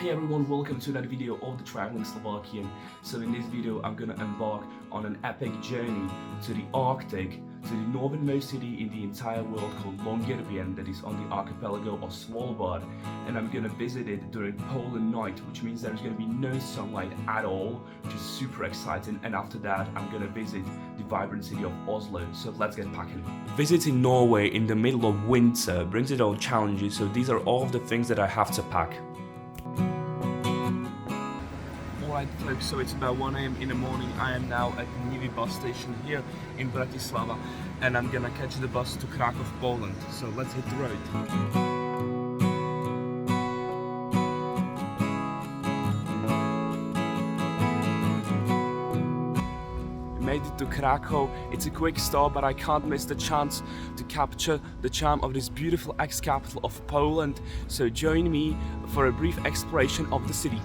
Hey everyone, welcome to another video of the Traveling Slovakian. So in this video I'm gonna embark on an epic journey to the Arctic, to the northernmost city in the entire world called Longyearbyen, that is on the archipelago of Svalbard, and I'm gonna visit it during polar night, which means there's gonna be no sunlight at all, which is super exciting. And after that I'm gonna visit the vibrant city of Oslo. So let's get packing. Visiting Norway in the middle of winter brings its own challenges, so these are all of the things that I have to pack. Alright folks, so it's about 1 AM in the morning. I am now at the Nivy bus station here in Bratislava, and I'm gonna catch the bus to Kraków, Poland. So let's hit the road. Made it to Krakow. It's a quick stop, but I can't miss the chance to capture the charm of this beautiful ex-capital of Poland. So join me for a brief exploration of the city.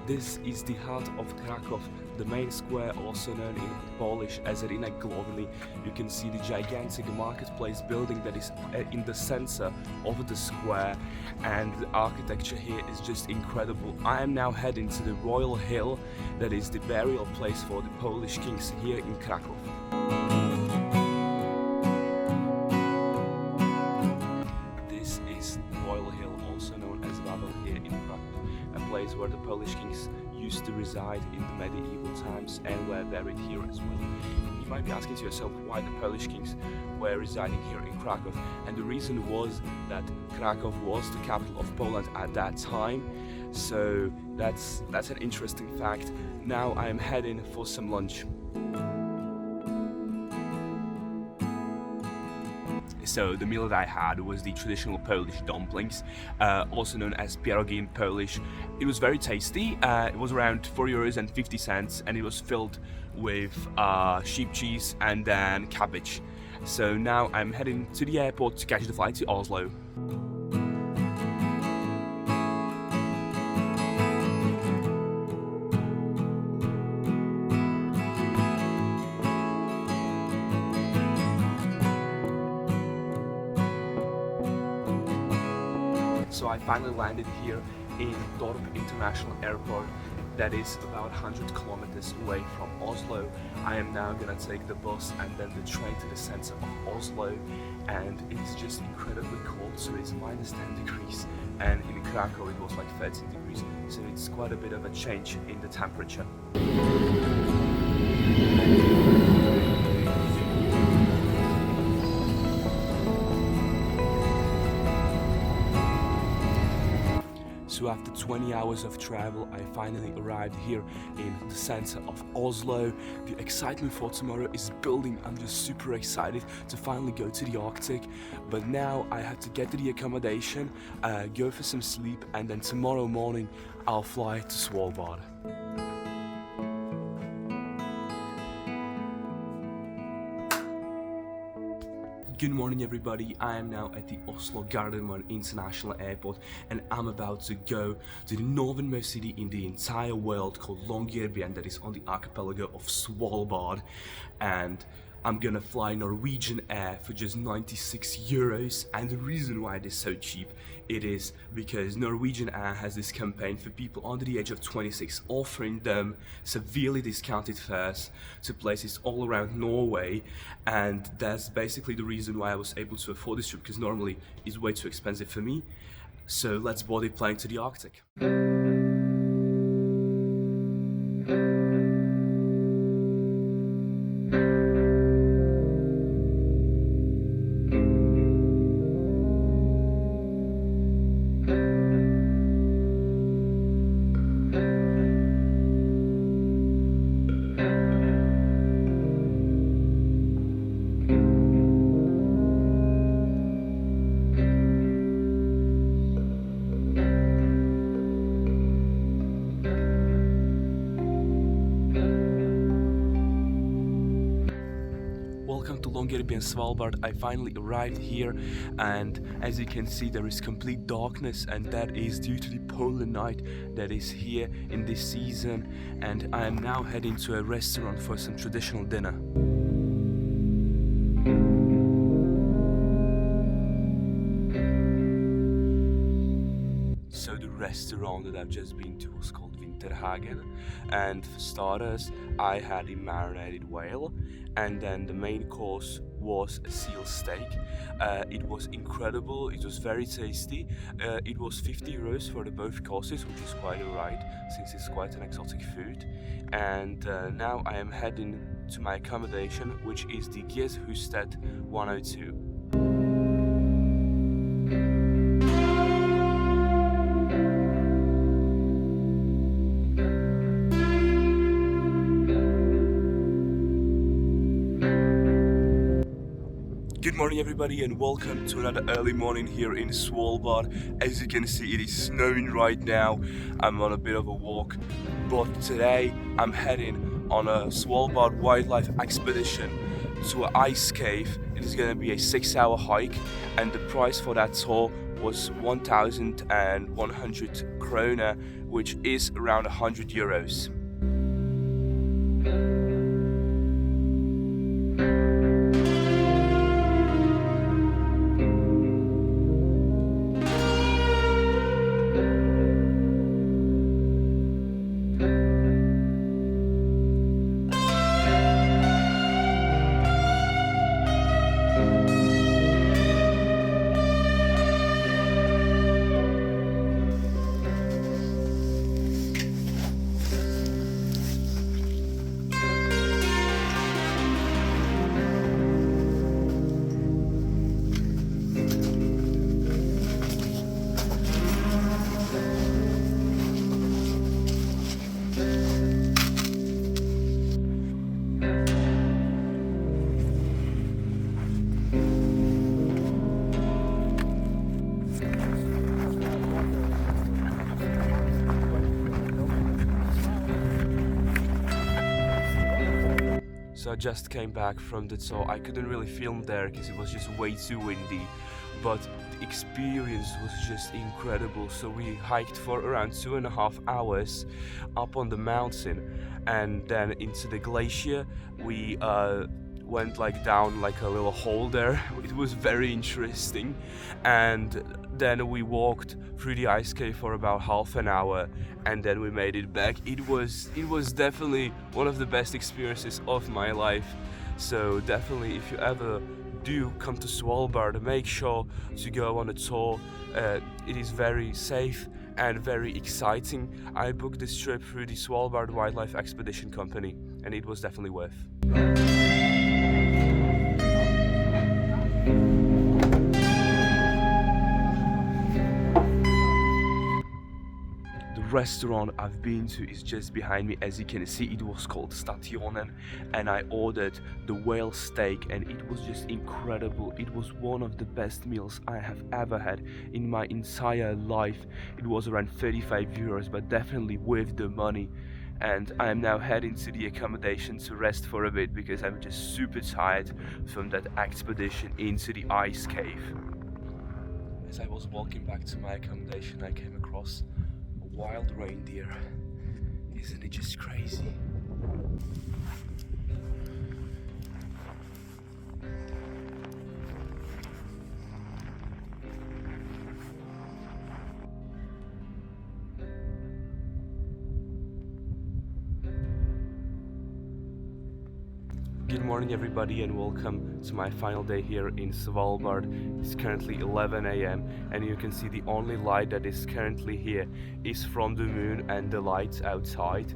This is the heart of Kraków, the main square, also known in Polish as Rynek Główny. You can see the gigantic marketplace building that is in the center of the square, and the architecture here is just incredible. I am now heading to the Royal Hill, that is the burial place for the Polish kings here in Kraków. This is Royal Hill, also known as Svalbard here in Kraków, a place where the Polish kings used to reside in the medieval times and were buried here as well. You might be asking to yourself why the Polish kings were residing here in Kraków, and the reason was that Kraków was the capital of Poland at that time. So that's an interesting fact. Now I am heading for some lunch. So the meal that I had was the traditional Polish dumplings, also known as pierogi in Polish. It was very tasty. It was around €4.50, and it was filled with sheep cheese and then cabbage. So now I'm heading to the airport to catch the flight to Oslo. So I finally landed here in Torp International Airport, that is about 100 kilometers away from Oslo. I am now gonna take the bus and then the train to the center of Oslo, and it's just incredibly cold, so it's minus 10 degrees, and in Krakow it was like 13 degrees, so it's quite a bit of a change in the temperature. So after 20 hours of travel, I finally arrived here in the center of Oslo. The excitement for tomorrow is building. I'm just super excited to finally go to the Arctic. But now I have to get to the accommodation, go for some sleep, and then tomorrow morning I'll fly to Svalbard. Good morning everybody, I am now at the Oslo Gardermoen International Airport, and I'm about to go to the northernmost city in the entire world called Longyearbyen, that is on the archipelago of Svalbard, and I'm gonna fly Norwegian Air for just €96, and the reason why it is so cheap, it is because Norwegian Air has this campaign for people under the age of 26, offering them severely discounted fares to places all around Norway, and that's basically the reason why I was able to afford this trip, because normally it's way too expensive for me. So let's board a plane to the Arctic. Welcome to Longyearbyen, Svalbard. I finally arrived here, and as you can see there is complete darkness, and that is due to the polar night that is here in this season, and I am now heading to a restaurant for some traditional dinner. restaurant that I've just been to was called Winterhagen, and for starters I had a marinated whale, and then the main course was a seal steak. It was incredible, it was very tasty. It was 50 euros for the both courses, which is quite alright since it's quite an exotic food. And now I am heading to my accommodation, which is the Gieshusted 102. Good morning everybody and welcome to another early morning here in Svalbard. As you can see, it is snowing right now. I'm on a bit of a walk, but today I'm heading on a Svalbard wildlife expedition to an ice cave. It is going to be a 6-hour hike, and the price for that tour was 1,100 krona, which is around 100 euros. So I just came back from the tour. I couldn't really film there because it was just way too windy, but the experience was just incredible. So we hiked for around 2.5 hours up on the mountain, and then into the glacier. We went down a little hole there. It was very interesting, and then we walked through the ice cave for about half an hour, and then we made it back. It was definitely one of the best experiences of my life. So definitely, if you ever do come to Svalbard, make sure to go on a tour. It is very safe and very exciting. I booked this trip through the Svalbard Wildlife Expedition Company, and it was definitely worth. The restaurant I've been to is just behind me. As you can see, it was called Stationen, and I ordered the whale steak, and it was just incredible. It was one of the best meals I have ever had in my entire life. It was around 35 euros, but definitely worth the money. And I am now heading to the accommodation to rest for a bit because I'm just super tired from that expedition into the ice cave. As I was walking back to my accommodation, I came across a wild reindeer. Isn't it just crazy? Good morning everybody and welcome to my final day here in Svalbard. It's currently 11 a.m. and you can see the only light that is currently here is from the moon and the lights outside.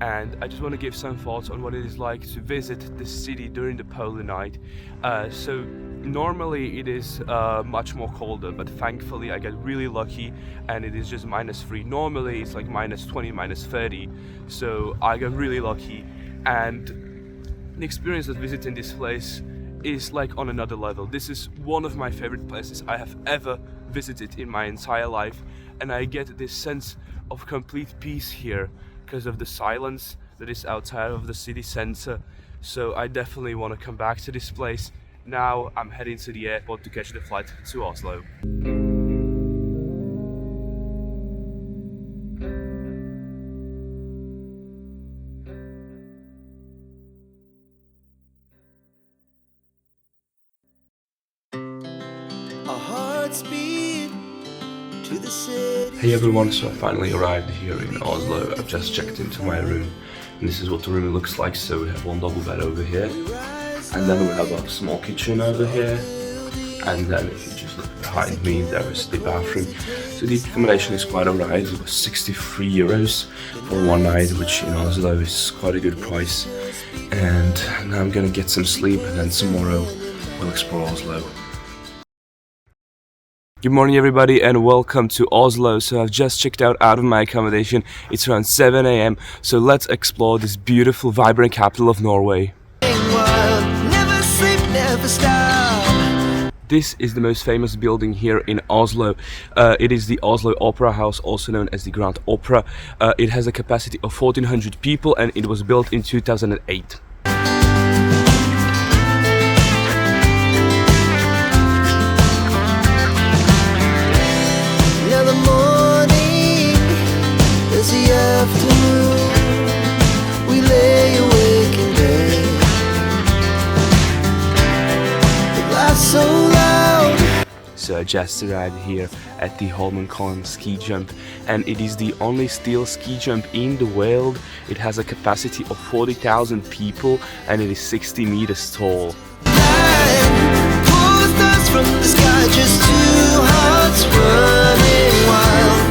And I just want to give some thoughts on what it is like to visit the city during the polar night. So normally it is much more colder, but thankfully I get really lucky and it is just -3. Normally it's like -20, -30, so I got really lucky, and the experience of visiting this place is on another level. This is one of my favorite places I have ever visited in my entire life, and I get this sense of complete peace here because of the silence that is outside of the city center. So I definitely want to come back to this place. Now I'm heading to the airport to catch the flight to Oslo. Our hearts beat Hey everyone, so I finally arrived here in Oslo. I've just checked into my room and this is what the room looks like. So we have one double bed over here and then we have a small kitchen over here, and then if you just look behind me there is the bathroom. So the accommodation is quite alright. It was 63 euros for one night, which in Oslo is quite a good price. And now I'm gonna get some sleep and then tomorrow we'll explore Oslo. Good morning everybody and welcome to Oslo. So I've just checked out of my accommodation. It's around 7 AM. So let's explore this beautiful, vibrant capital of Norway. Never sleep, never stop. This is the most famous building here in Oslo. It is the Oslo Opera House, also known as the Grand Opera. It has a capacity of 1400 people and it was built in 2008. We lay awake in bed. The laugh's so loud. So I just arrived here at the Holmenkollen ski jump, and it is the only steel ski jump in the world. It has a capacity of 40,000 people and it is 60 meters tall. Pours dust from the sky, just two hearts running wild.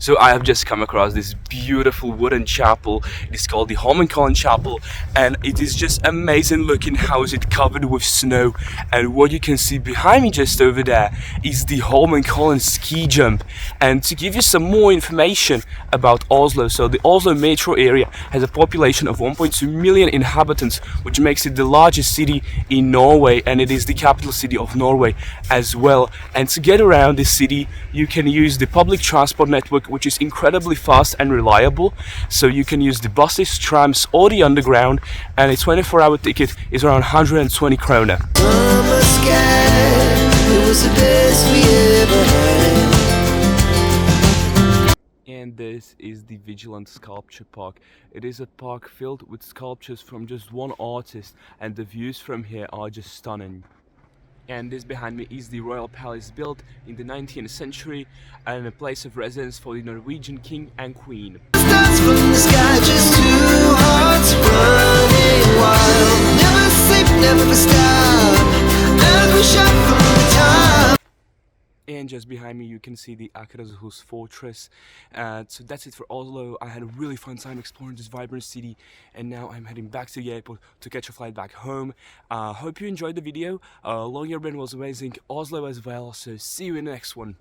So I have just come across this beautiful wooden chapel. It is called the Holmenkollen Chapel and it is just amazing looking. How is it covered with snow, and what you can see behind me just over there is the Holmenkollen ski jump. And to give you some more information about Oslo, so the Oslo metro area has a population of 1.2 million inhabitants, which makes it the largest city in Norway, and it is the capital city of Norway as well. And to get around this city you can use the public transport network, which is incredibly fast and reliable. So you can use the buses, trams or the underground, and a 24-hour ticket is around 120 krona. Mama scared, it was the best we ever had. And this is the Vigilant Sculpture Park. It is a park filled with sculptures from just one artist, and the views from here are just stunning. And this behind me is the royal palace, built in the 19th century and a place of residence for the Norwegian king and queen. Stars from the sky, just two hearts running wild. Never sleep, never stop, as we shot from the top. And just behind me you can see the Akershus fortress. So that's it for Oslo. I had a really fun time exploring this vibrant city, and now I'm heading back to the airport to catch a flight back home. Hope you enjoyed the video. Longyearbyen was amazing, Oslo as well, so see you in the next one.